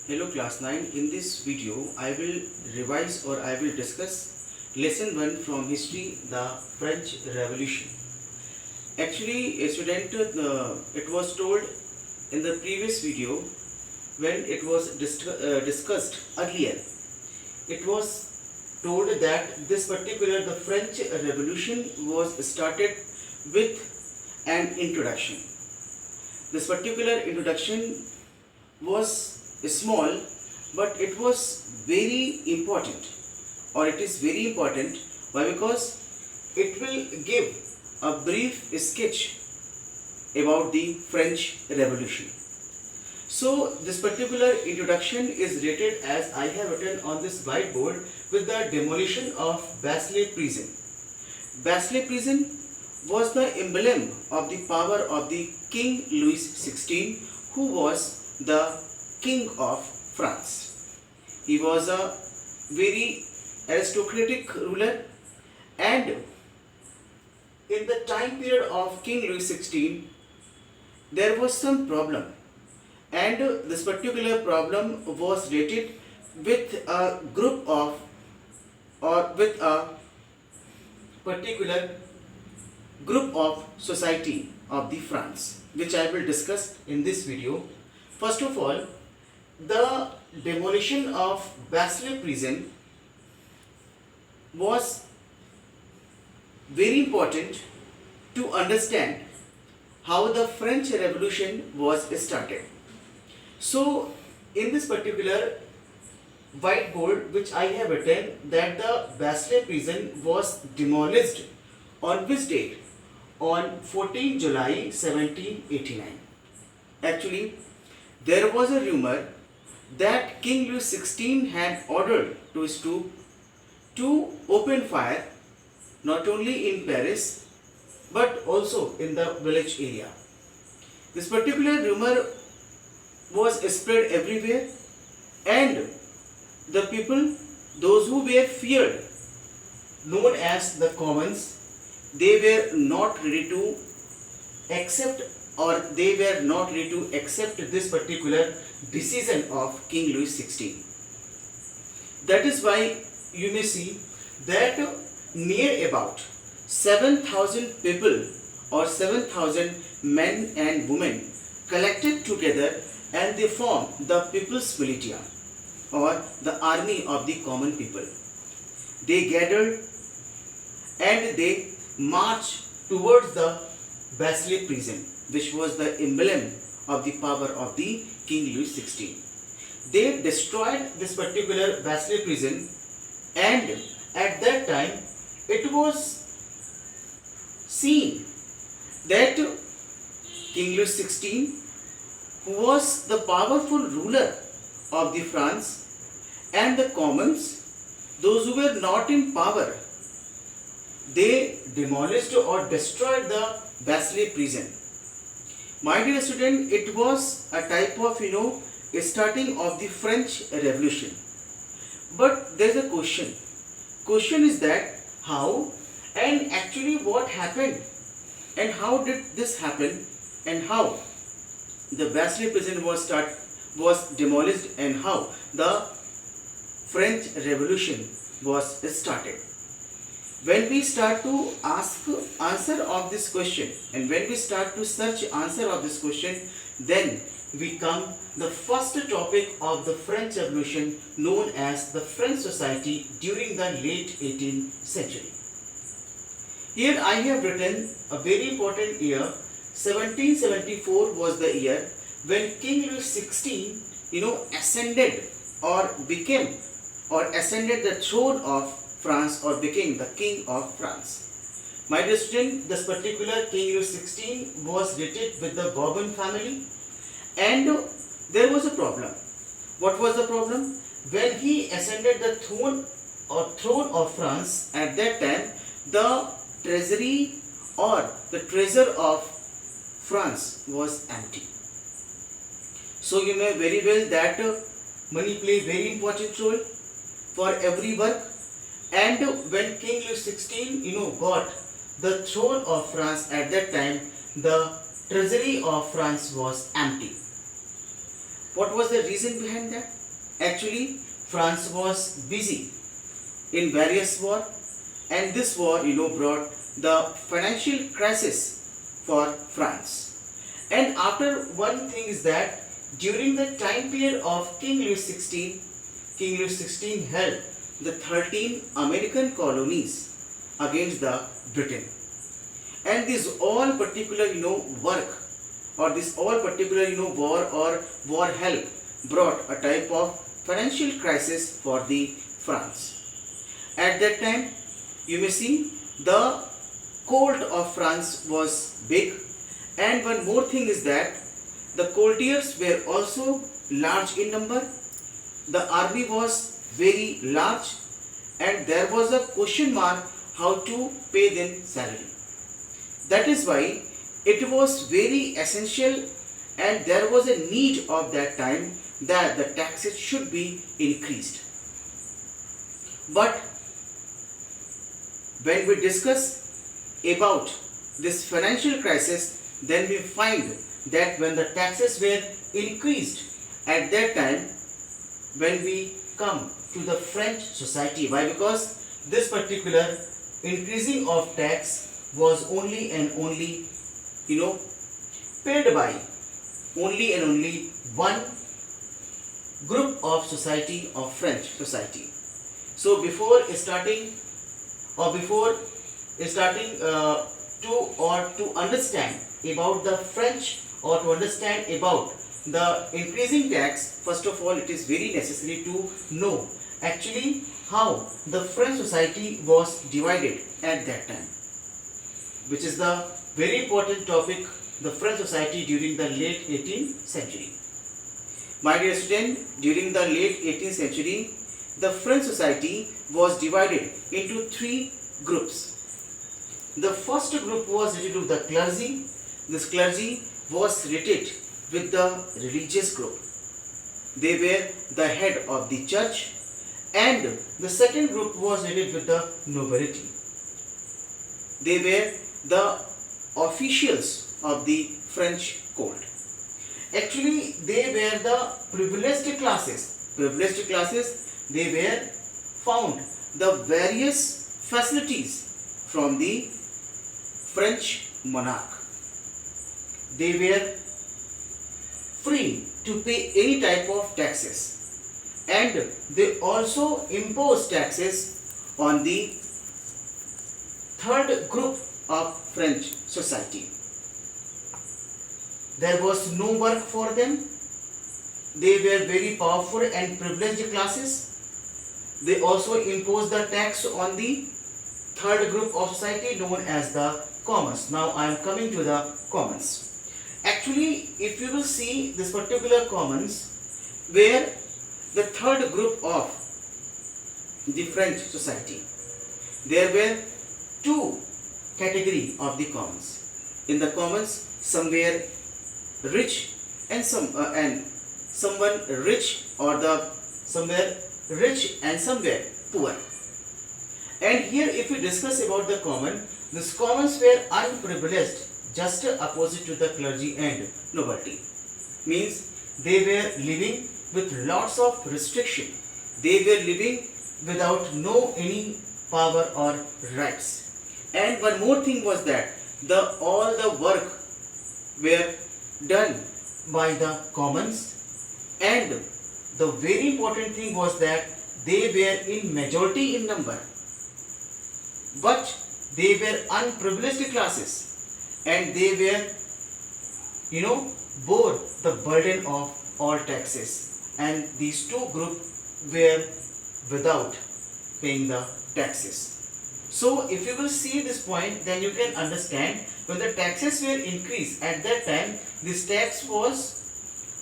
Hello class 9. In this video I will revise or I will discuss lesson 1 from history, the French Revolution. Actually a student, it was told in the previous video when it was discussed earlier. It was told that this particular the French Revolution was started with an introduction. This particular introduction was small, but it was very important, or it is very important. Why? Because it will give a brief sketch about the French Revolution. So this particular introduction is rated as I have written on this whiteboard with the demolition of Bastille prison. Bastille prison was the emblem of the power of the King Louis XVI, who was the King of France. He was a very aristocratic ruler, and in the time period of King Louis XVI there was some problem, and this particular problem was related with a group of, or with a particular group of society of the France, which I will discuss in this video. First of all, the demolition of Bastille prison was very important to understand how the French Revolution was started. So in this particular whiteboard which I have written that the Bastille prison was demolished on which date? On 14 July 1789. Actually, there was a rumor that King Louis XVI had ordered his troops to open fire not only in Paris but also in the village area. This particular rumor was spread everywhere, and the people, those who were feared, known as the commons, they were not ready to accept, or they were not ready to accept this particular decision of King Louis XVI. That is why you may see that near about 7,000 people or 7,000 men and women collected together, and they formed the People's Militia, or the army of the common people. They gathered and they marched towards the Bastille prison, which was the emblem of the power of the King Louis XVI. They destroyed this particular Bastille prison, and at that time it was seen that King Louis XVI, who was the powerful ruler of the France, and the commons, those who were not in power, they demolished or destroyed the Bastille prison. My dear student, it was a type of a starting of the French Revolution. But there is a question. Question is that how, and actually what happened, and how did this happen, and how the Bastille prison was demolished, and how the French Revolution was started. When we start to ask answer of this question, and when we start to search answer of this question, then we come the first topic of the French Revolution, known as the French society during the late 18th century. Here I have written a very important year. 1774 was the year when King Louis XVI ascended, or became, or ascended the throne of France, or became the King of France. My dear student, this particular King Louis XVI was related with the Bourbon family, and there was a problem. What was the problem? When he ascended the throne of France, at that time the treasury or the treasure of France was empty. So you know very well that money play very important role for every work. And when King Louis XVI got the throne of France, at that time the treasury of France was empty. What was the reason behind that? Actually, France was busy in various war, and this war brought the financial crisis for France. And after one thing is that during the time period of King Louis XVI, King Louis XVI held the 13 American colonies against the Britain. And this all particular work, or this all particular war or war help brought a type of financial crisis for the France. At that time, you may see the court of France was big, and one more thing is that the courtiers were also large in number, the army was very large, and there was a question mark how to pay them salary. That is why it was very essential, and there was a need of that time that the taxes should be increased. But when we discuss about this financial crisis, then we find that when the taxes were increased at that time, when we come to the French society, why? Because this particular increasing of tax was only and only paid by only and only one group of society, of French society. So before starting to understand about the French, or to understand about the increasing tax, first of all it is very necessary to know actually how the French society was divided at that time, which is the very important topic, the French society during the late 18th century. My dear student, during the late 18th century, the French society was divided into three groups. The first group was related to the clergy. This clergy was related with the religious group. They were the head of the church. And the second group was related with the nobility. They were the officials of the French court. Actually, they were the privileged classes. Privileged classes, they were found the various facilities from the French monarch. They were free to pay any type of taxes, and they also imposed taxes on the third group of French society. There was no work for them. They were very powerful and privileged classes. They also imposed the tax on the third group of society known as the commons. Now I am coming to the commons. Actually, if you will see this particular commons, where the third group of the French society, there were two categories of the commons. In the commons, some were rich and someone rich, or some were rich and some were poor. And here if we discuss about the common, these commons were unprivileged, just opposite to the clergy and nobility. Means they were living with lots of restriction. They were living without any power or rights. And one more thing was that all the work were done by the commons, and the very important thing was that they were in majority in number, but they were unprivileged classes, and they were bore the burden of all taxes, and these two groups were without paying the taxes. So if you will see this point, then you can understand when the taxes were increased at that time, this tax was,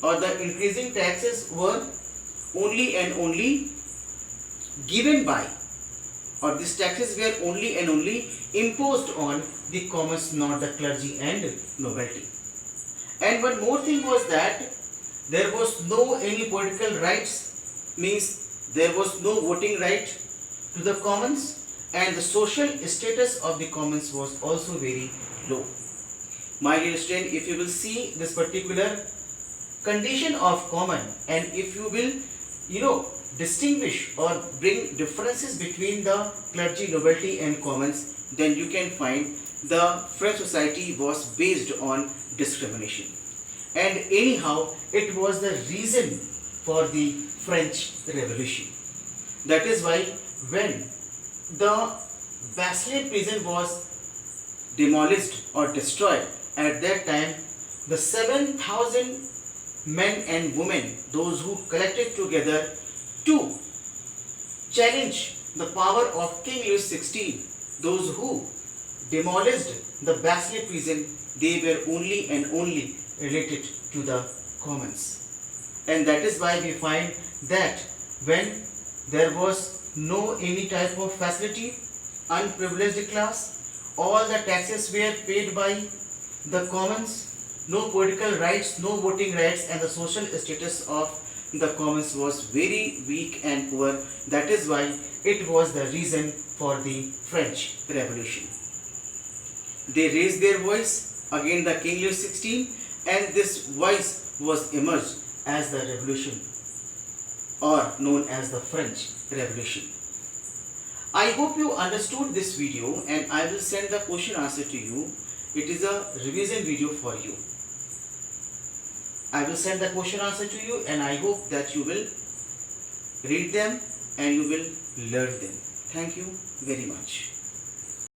or the increasing taxes were only and only given by, or these taxes were only and only imposed on the commons, not the clergy and nobility. And one more thing was that there was no any political rights, means there was no voting right to the commons, and the social status of the commons was also very low. My dear student, if you will see this particular condition of common, and if you will, distinguish or bring differences between the clergy, nobility and commons, then you can find the French society was based on discrimination. And anyhow, it was the reason for the French Revolution. That is why when the Bastille prison was demolished or destroyed, at that time the 7,000 men and women, those who collected together to challenge the power of King Louis XVI, those who demolished the Bastille prison, they were only and only related to the commons. And that is why we find that when there was no any type of facility, unprivileged class, all the taxes were paid by the commons, no political rights, no voting rights, and the social status of the commons was very weak and poor. That is why it was the reason for the French Revolution. They raised their voice against the King Louis XVI, and this voice was emerged as the revolution, or known as the French Revolution. I hope you understood this video, and I will send the question answer to you. It is a revision video for you. I will send the question answer to you, and I hope that you will read them and you will learn them. Thank you very much.